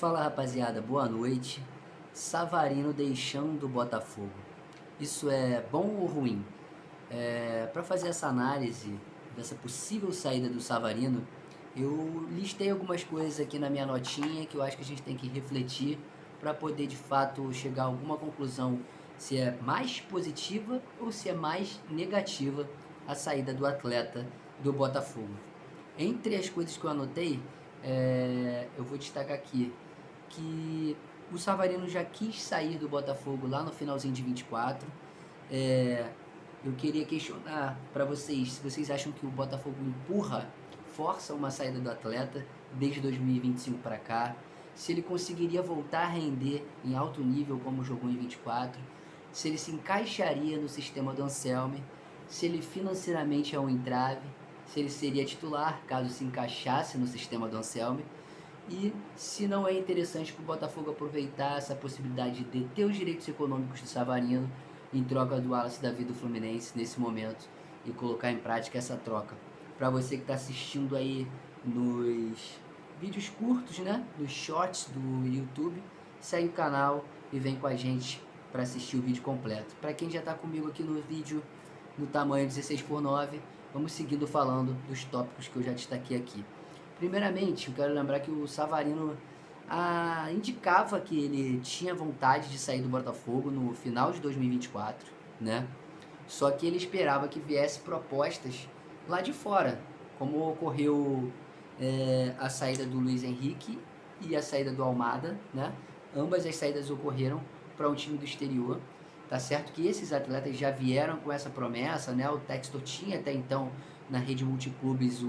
Fala rapaziada, boa noite. Savarino deixando o Botafogo. Isso é bom ou ruim? Para fazer essa análise dessa possível saída do Savarino, eu listei algumas coisas aqui na minha notinha que eu acho que a gente tem que refletir para poder de fato chegar a alguma conclusão se é mais positiva ou se é mais negativa a saída do atleta do Botafogo. Entre as coisas que eu anotei, eu vou destacar aqui que o Savarino já quis sair do Botafogo lá no finalzinho de 24. É, eu queria questionar para vocês se vocês acham que o Botafogo empurra, força uma saída do atleta desde 2025 para cá, se ele conseguiria voltar a render em alto nível como jogou em 24, se ele se encaixaria no sistema do Anselmi, se ele financeiramente é um entrave, se ele seria titular caso se encaixasse no sistema do Anselmi, e se não é interessante para o Botafogo aproveitar essa possibilidade de ter os direitos econômicos do Savarino em troca do Wallace Davi do Fluminense nesse momento e colocar em prática essa troca. Para você que está assistindo aí nos vídeos curtos, né, nos shorts do YouTube, segue o canal e vem com a gente para assistir o vídeo completo. Para quem já está comigo aqui no vídeo no tamanho 16:9, vamos seguindo falando dos tópicos que eu já destaquei aqui. Primeiramente, eu quero lembrar que o Savarino indicava que ele tinha vontade de sair do Botafogo no final de 2024, né? Só que ele esperava que viesse propostas lá de fora, como ocorreu a saída do Luiz Henrique e a saída do Almada, né? Ambas as saídas ocorreram para um time do exterior. Tá certo que esses atletas já vieram com essa promessa, né? O Textor tinha até então na rede multiclubes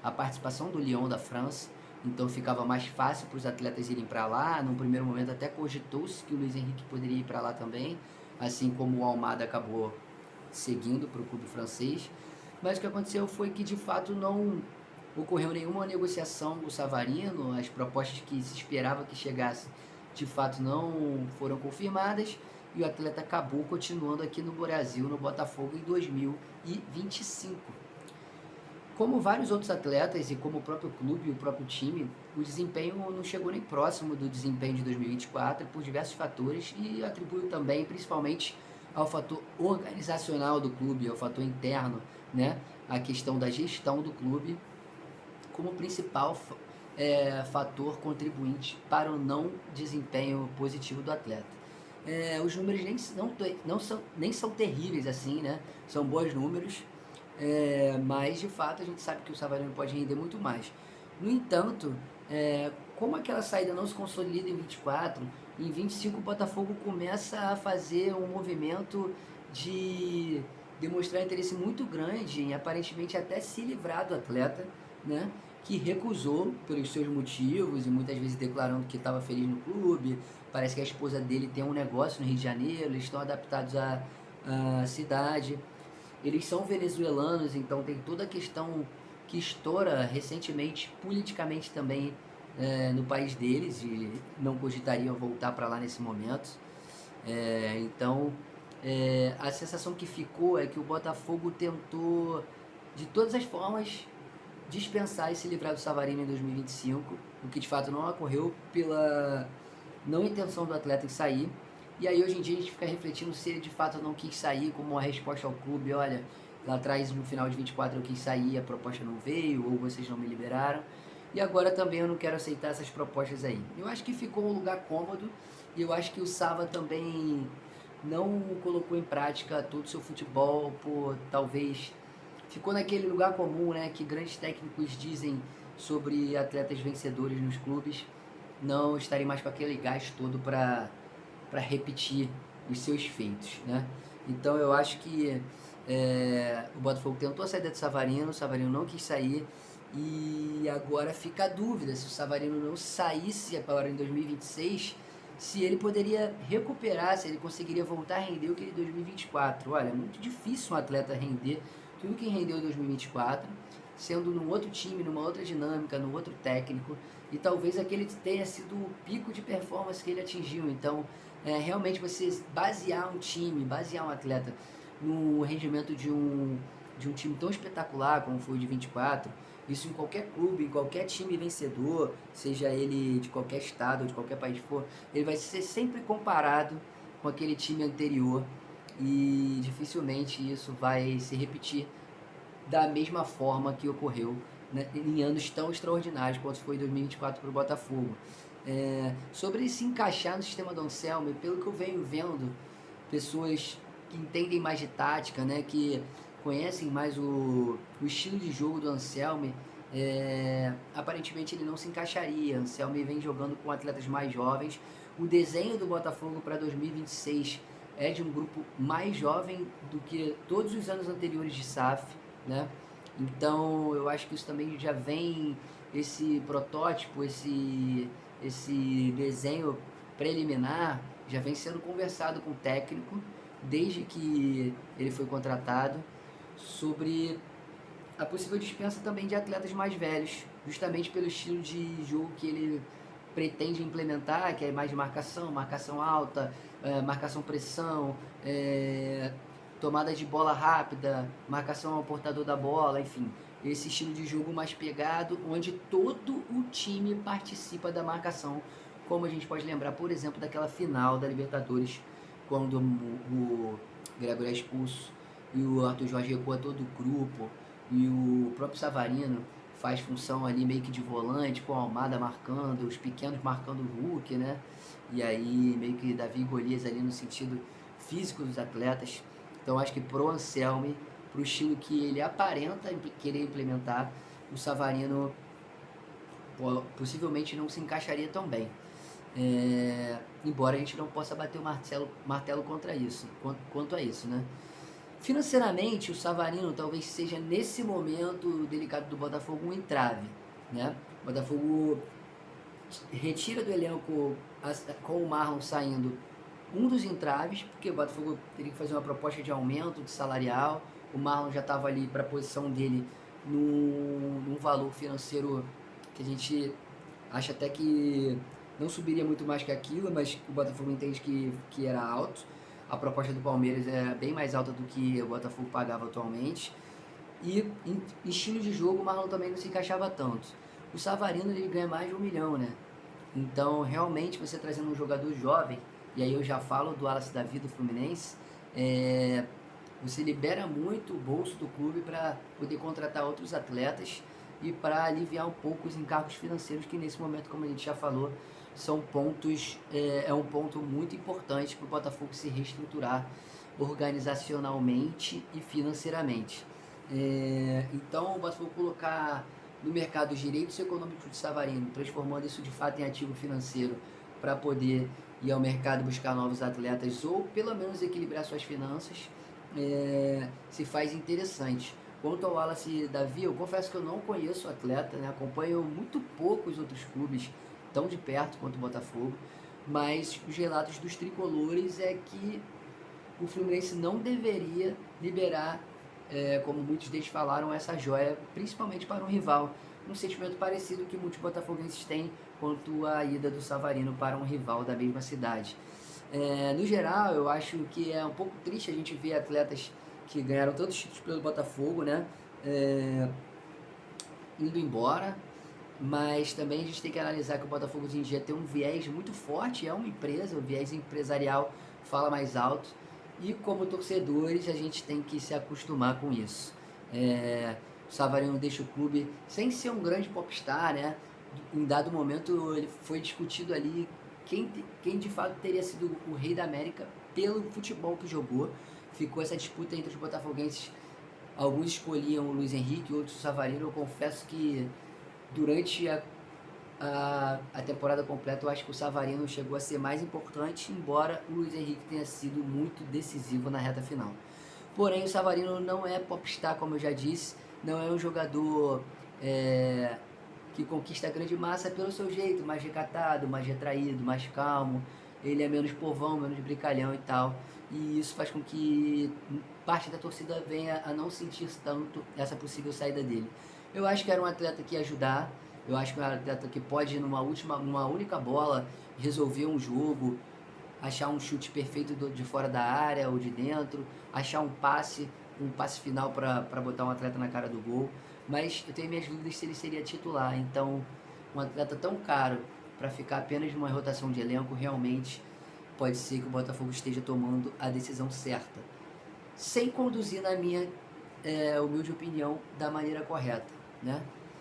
a participação do Lyon da França, então ficava mais fácil para os atletas irem para lá. Num primeiro momento até cogitou-se que o Luiz Henrique poderia ir para lá também, assim como o Almada acabou seguindo para o clube francês. Mas o que aconteceu foi que de fato não ocorreu nenhuma negociação com o Savarino, as propostas que se esperava que chegassem de fato não foram confirmadas e o atleta acabou continuando aqui no Brasil, no Botafogo, em 2025. Como vários outros atletas e como o próprio clube e o próprio time, o desempenho não chegou nem próximo do desempenho de 2024 por diversos fatores e atribuo também principalmente ao fator organizacional do clube, ao fator interno, né? A questão da gestão do clube como principal fator contribuinte para o não desempenho positivo do atleta. Os números nem são terríveis assim, né? São bons números, mas de fato a gente sabe que o Savarino pode render muito mais. No entanto, como aquela saída não se consolida em 24, em 25 o Botafogo começa a fazer um movimento de demonstrar interesse muito grande em aparentemente até se livrar do atleta, né? Que recusou pelos seus motivos e muitas vezes declarando que estava feliz no clube. Parece que a esposa dele tem um negócio no Rio de Janeiro, eles estão adaptados à cidade. Eles são venezuelanos, então tem toda a questão que estoura recentemente, politicamente também, no país deles, e não cogitariam voltar para lá nesse momento. Então, a sensação que ficou é que o Botafogo tentou, de todas as formas, dispensar e se livrar do Savarino em 2025, o que de fato não ocorreu pela não intenção do atleta em sair. E aí hoje em dia a gente fica refletindo se ele de fato não quis sair como uma resposta ao clube. Olha, lá atrás no final de 24 eu quis sair, a proposta não veio, ou vocês não me liberaram, e agora também eu não quero aceitar essas propostas aí. Eu acho que ficou um lugar cômodo, e eu acho que o Sava também não colocou em prática todo o seu futebol por talvez ficou naquele lugar comum, né, que grandes técnicos dizem sobre atletas vencedores nos clubes, não estarem mais com aquele gás todo para repetir os seus feitos, né? Então eu acho que o Botafogo tentou sair do Savarino, o Savarino não quis sair, e agora fica a dúvida se o Savarino não saísse agora em 2026, se ele poderia recuperar, se ele conseguiria voltar a render o que ele em 2024. Olha, é muito difícil um atleta render tudo que rendeu em 2024, sendo num outro time, numa outra dinâmica, num outro técnico, e talvez aquele tenha sido o pico de performance que ele atingiu. Então, realmente você basear um time, basear um atleta no rendimento de um time tão espetacular como foi o de 24, Isso em qualquer clube, em qualquer time vencedor, seja ele de qualquer estado ou de qualquer país for, ele vai ser sempre comparado com aquele time anterior e dificilmente isso vai se repetir da mesma forma que ocorreu, né, em anos tão extraordinários quanto foi 2024 para o Botafogo. Sobre se encaixar no sistema do Anselmi, pelo que eu venho vendo, pessoas que entendem mais de tática, né, que conhecem mais o estilo de jogo do Anselmi, aparentemente ele não se encaixaria. Anselmi vem jogando com atletas mais jovens. O desenho do Botafogo para 2026 é de um grupo mais jovem do que todos os anos anteriores de SAF, né? Então eu acho que isso também já vem, esse protótipo, esse desenho preliminar já vem sendo conversado com o técnico desde que ele foi contratado, sobre a possível dispensa também de atletas mais velhos, justamente pelo estilo de jogo que ele pretende implementar, que é mais de marcação, marcação alta, marcação pressão, tomada de bola rápida, marcação ao portador da bola, enfim, esse estilo de jogo mais pegado, onde todo o time participa da marcação, como a gente pode lembrar, por exemplo, daquela final da Libertadores, quando o Gregório é expulso e o Arthur Jorge recua todo o grupo, e o próprio Savarino faz função ali meio que de volante, com a Almada marcando, os pequenos marcando o Hulk, né? E aí meio que Davi e Golias ali no sentido físico dos atletas. Então acho que pro Anselmi, pro estilo que ele aparenta querer implementar, o Savarino possivelmente não se encaixaria tão bem. Embora a gente não possa bater o martelo contra isso, quanto a isso, né? Financeiramente, o Savarino talvez seja, nesse momento delicado do Botafogo, um entrave, né? O Botafogo retira do elenco, com o Marlon saindo, um dos entraves, porque o Botafogo teria que fazer uma proposta de aumento de salarial. O Marlon já estava ali para a posição dele num valor financeiro que a gente acha até que não subiria muito mais que aquilo, mas o Botafogo entende que era alto. A proposta do Palmeiras é bem mais alta do que o Botafogo pagava atualmente. E em estilo de jogo, o Marlon também não se encaixava tanto. O Savarino ele ganha mais de 1 milhão, né? Então, realmente, você trazendo um jogador jovem, e aí eu já falo do Wallace Davi do Fluminense, você libera muito o bolso do clube para poder contratar outros atletas e para aliviar um pouco os encargos financeiros que nesse momento, como a gente já falou, são pontos, um ponto muito importante para o Botafogo se reestruturar organizacionalmente e financeiramente. Então o Botafogo colocar no mercado os direitos econômicos de Savarino, transformando isso de fato em ativo financeiro para poder ir ao mercado buscar novos atletas ou pelo menos equilibrar suas finanças, se faz interessante. Quanto ao Wallace Davi, eu confesso que eu não conheço o atleta, né? Acompanho muito pouco os outros clubes tão de perto quanto o Botafogo, mas os relatos dos tricolores é que o Fluminense não deveria liberar, como muitos deles falaram, essa joia, principalmente para um rival. Um sentimento parecido que muitos botafoguenses têm quanto à ida do Savarino para um rival da mesma cidade. No geral, eu acho que é um pouco triste a gente ver atletas que ganharam tantos títulos pelo Botafogo, né, indo embora, mas também a gente tem que analisar que o Botafogo hoje em dia tem um viés muito forte, é uma empresa, o viés empresarial fala mais alto, e como torcedores a gente tem que se acostumar com isso. O Savarino deixa o clube sem ser um grande popstar, né? Em dado momento ele foi discutido ali quem de fato teria sido o rei da América pelo futebol que jogou. Ficou essa disputa entre os botafoguenses. Alguns escolhiam o Luiz Henrique, outros o Savarino. Eu confesso que durante a temporada completa eu acho que o Savarino chegou a ser mais importante, embora o Luiz Henrique tenha sido muito decisivo na reta final. Porém, o Savarino não é popstar, como eu já disse, não é um jogador que conquista a grande massa pelo seu jeito, mais recatado, mais retraído, mais calmo. Ele é menos povão, menos brincalhão e tal. E isso faz com que parte da torcida venha a não sentir tanto essa possível saída dele. Eu acho que era um atleta que ia ajudar. Eu acho que era um atleta que pode, numa única bola, resolver um jogo, achar um chute perfeito de fora da área ou de dentro, achar um passe final para botar um atleta na cara do gol. mas eu tenho minhas dúvidas se ele seria titular. Então, um atleta tão caro para ficar apenas numa rotação de elenco, realmente pode ser que o Botafogo esteja tomando a decisão certa, sem conduzir, na minha humilde opinião, da maneira correta, né?